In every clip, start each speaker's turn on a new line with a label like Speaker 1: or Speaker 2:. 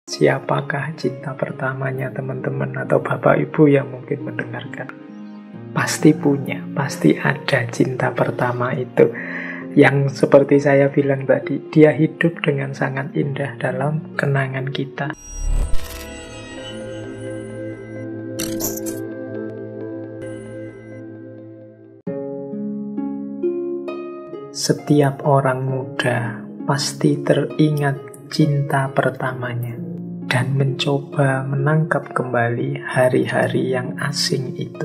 Speaker 1: Siapakah cinta pertamanya teman-teman atau bapak ibu yang mungkin mendengarkan? Pasti punya, pasti ada cinta pertama itu. Yang seperti saya bilang tadi, dia hidup dengan sangat indah dalam kenangan kita. Setiap orang muda pasti teringat cinta pertamanya dan mencoba menangkap kembali hari-hari yang asing itu,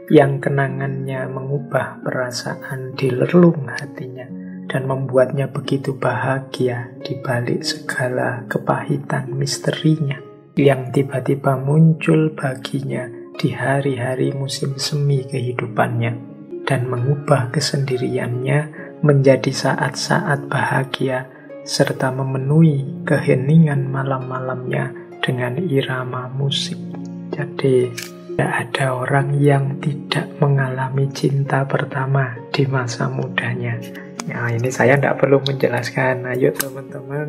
Speaker 1: yang kenangannya mengubah perasaan di relung hatinya dan membuatnya begitu bahagia di balik segala kepahitan misterinya yang tiba-tiba muncul baginya di hari-hari musim semi kehidupannya dan mengubah kesendiriannya menjadi saat-saat bahagia serta memenuhi keheningan malam-malamnya dengan irama musik. Jadi tidak ada orang yang tidak mengalami cinta pertama di masa mudanya. Nah, ini saya tidak perlu menjelaskan. Ayo teman-teman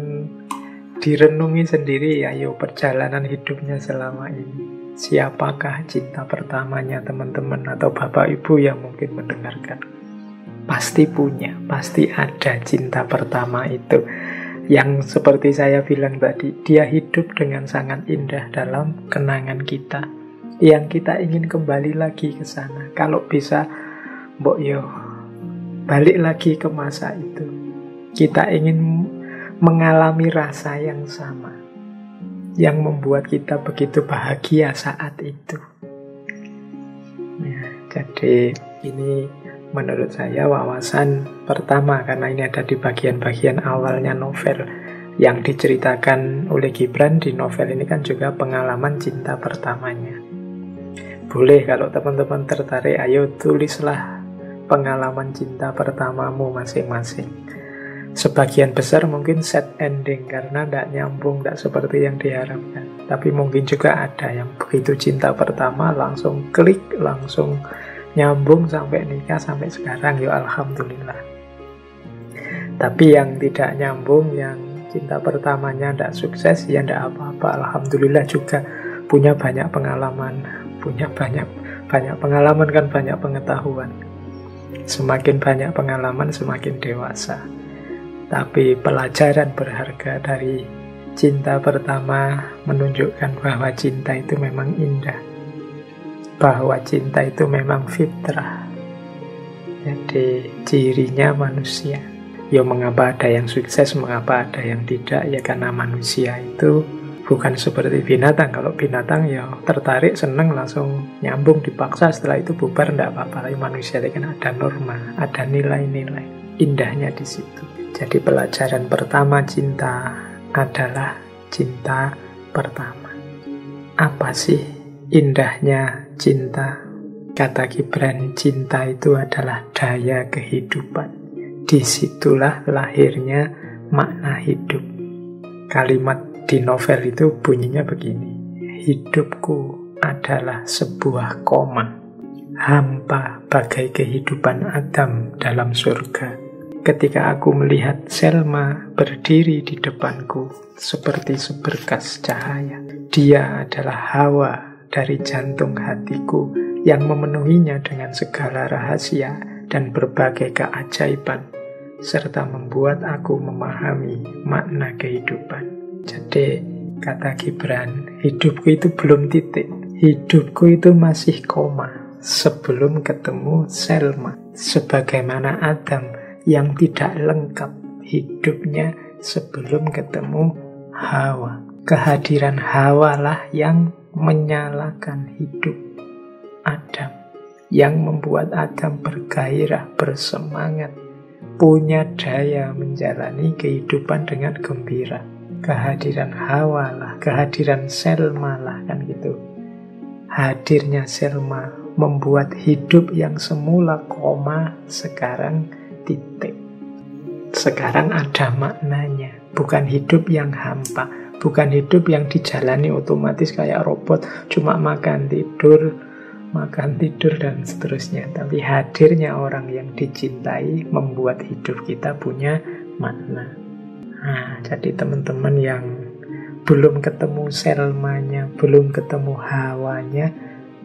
Speaker 1: direnungi sendiri, ayo perjalanan hidupnya selama ini. Siapakah cinta pertamanya teman-teman atau bapak ibu yang mungkin mendengarkan? Pasti punya, pasti ada cinta pertama itu. Yang seperti saya bilang tadi, dia hidup dengan sangat indah dalam kenangan kita. Yang kita ingin kembali lagi ke sana. Kalau bisa, mbok yo, balik lagi ke masa itu. Kita ingin mengalami rasa yang sama, yang membuat kita begitu bahagia saat itu. Ya, jadi ini menurut saya wawasan pertama, karena ini ada di bagian-bagian awalnya novel yang diceritakan oleh Gibran. Di novel ini kan juga pengalaman cinta pertamanya. Boleh kalau teman-teman tertarik, ayo tulislah pengalaman cinta pertamamu masing-masing. Sebagian besar mungkin set ending karena tidak nyambung, tidak seperti yang diharapkan. Tapi mungkin juga ada yang begitu cinta pertama langsung klik, langsung nyambung sampai nikah, sampai sekarang, ya alhamdulillah. Tapi yang tidak nyambung, yang cinta pertamanya tidak sukses, ya tidak apa-apa, alhamdulillah juga punya banyak pengalaman. Punya banyak pengalaman kan banyak pengetahuan. Semakin banyak pengalaman semakin dewasa. Tapi pelajaran berharga dari cinta pertama menunjukkan bahwa cinta itu memang indah, bahwa cinta itu memang fitrah. Jadi cirinya manusia. Ya mengapa ada yang sukses, mengapa ada yang tidak, ya karena manusia itu bukan seperti binatang. Kalau binatang ya tertarik, seneng, langsung nyambung, dipaksa, setelah itu bubar, tidak apa-apa. Tapi manusia itu kan ada norma, ada nilai-nilai, indahnya di situ. Jadi pelajaran pertama cinta adalah cinta pertama. Apa sih indahnya cinta? Kata Gibran, cinta itu adalah daya kehidupan. Disitulah lahirnya makna hidup. Kalimat di novel itu bunyinya begini: hidupku adalah sebuah koma, hampa bagai kehidupan Adam dalam surga. Ketika aku melihat Selma berdiri di depanku seperti seberkas cahaya. Dia adalah Hawa dari jantung hatiku yang memenuhinya dengan segala rahasia dan berbagai keajaiban, serta membuat aku memahami makna kehidupan. Jadi, kata Gibran, hidupku itu belum titik. Hidupku itu masih koma sebelum ketemu Selma. Sebagaimana Adam yang tidak lengkap hidupnya sebelum ketemu Hawa. Kehadiran Hawa lah yang menyalakan hidup Adam, yang membuat Adam bergairah, bersemangat, punya daya menjalani kehidupan dengan gembira. Kehadiran Hawa lah, kehadiran Selma lah, kan gitu. Hadirnya Selma membuat hidup yang semula koma sekarang titik. Sekarang ada maknanya. Bukan hidup yang hampa, bukan hidup yang dijalani otomatis kayak robot, cuma makan tidur dan seterusnya. Tapi hadirnya orang yang dicintai membuat hidup kita punya makna. Nah, jadi teman-teman yang belum ketemu Selmanya, belum ketemu Hawanya,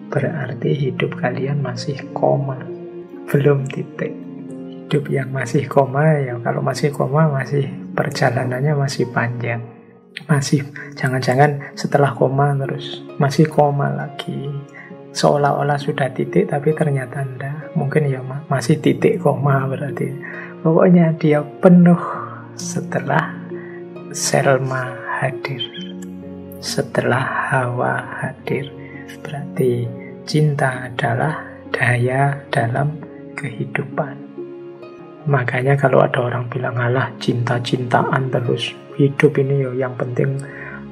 Speaker 1: berarti hidup kalian masih koma, belum titik. Hidup yang masih koma, ya kalau masih koma, masih perjalanannya masih panjang. Masih, jangan-jangan setelah koma terus masih koma lagi. Seolah-olah sudah titik, tapi ternyata enggak. Mungkin ya masih titik koma berarti. Pokoknya dia penuh setelah Selma hadir, setelah Hawa hadir. Berarti cinta adalah daya dalam kehidupan. Makanya kalau ada orang bilang, alah cinta-cintaan terus, hidup ini yo yang penting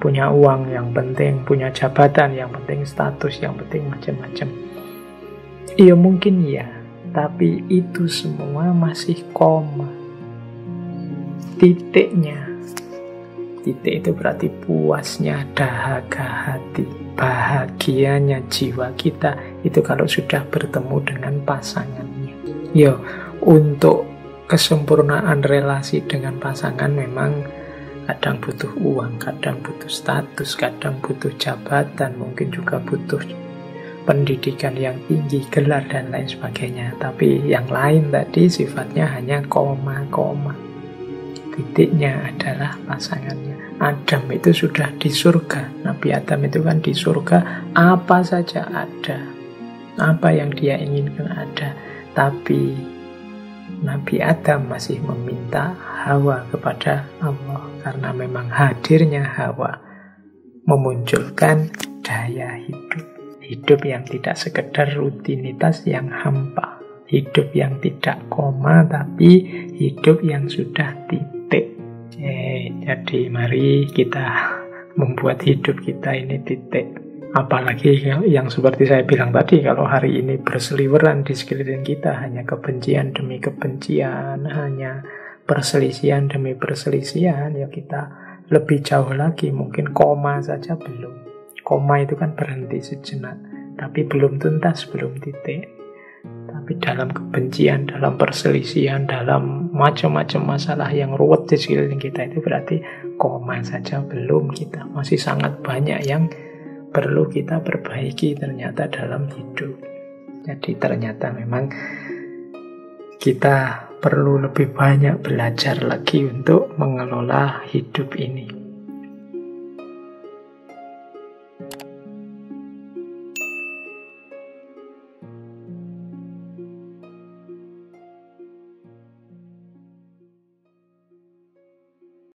Speaker 1: punya uang, yang penting punya jabatan, yang penting status, yang penting macam-macam. Iya mungkin ya, tapi itu semua masih koma. Titiknya, titik itu berarti puasnya dahaga hati, bahagianya jiwa kita itu kalau sudah bertemu dengan pasangannya. Yo, untuk kesempurnaan relasi dengan pasangan memang kadang butuh uang, kadang butuh status, kadang butuh jabatan, mungkin juga butuh pendidikan yang tinggi, gelar dan lain sebagainya. Tapi yang lain tadi sifatnya hanya koma-koma. Titiknya adalah pasangannya. Adam itu sudah di surga. Nabi Adam itu kan di surga, apa saja ada. Apa yang dia inginkan ada. Tapi Nabi Adam masih meminta Hawa kepada Allah. Karena memang hadirnya Hawa memunculkan daya hidup. Hidup yang tidak sekedar rutinitas yang hampa. Hidup yang tidak koma, tapi hidup yang sudah titik. Jadi mari kita membuat hidup kita ini titik. Apalagi yang seperti saya bilang tadi, kalau hari ini berseliweran di sekeliling kita hanya kebencian demi kebencian, hanya perselisihan demi perselisihan, ya kita lebih jauh lagi, mungkin koma saja belum. Koma itu kan berhenti sejenak, tapi belum tuntas, belum titik. Tapi dalam kebencian, dalam perselisihan, dalam macam-macam masalah yang ruwet di sekeliling kita itu berarti koma saja belum kita. Masih sangat banyak yang perlu kita perbaiki ternyata dalam hidup. Jadi ternyata memang kita perlu lebih banyak belajar lagi untuk mengelola hidup ini.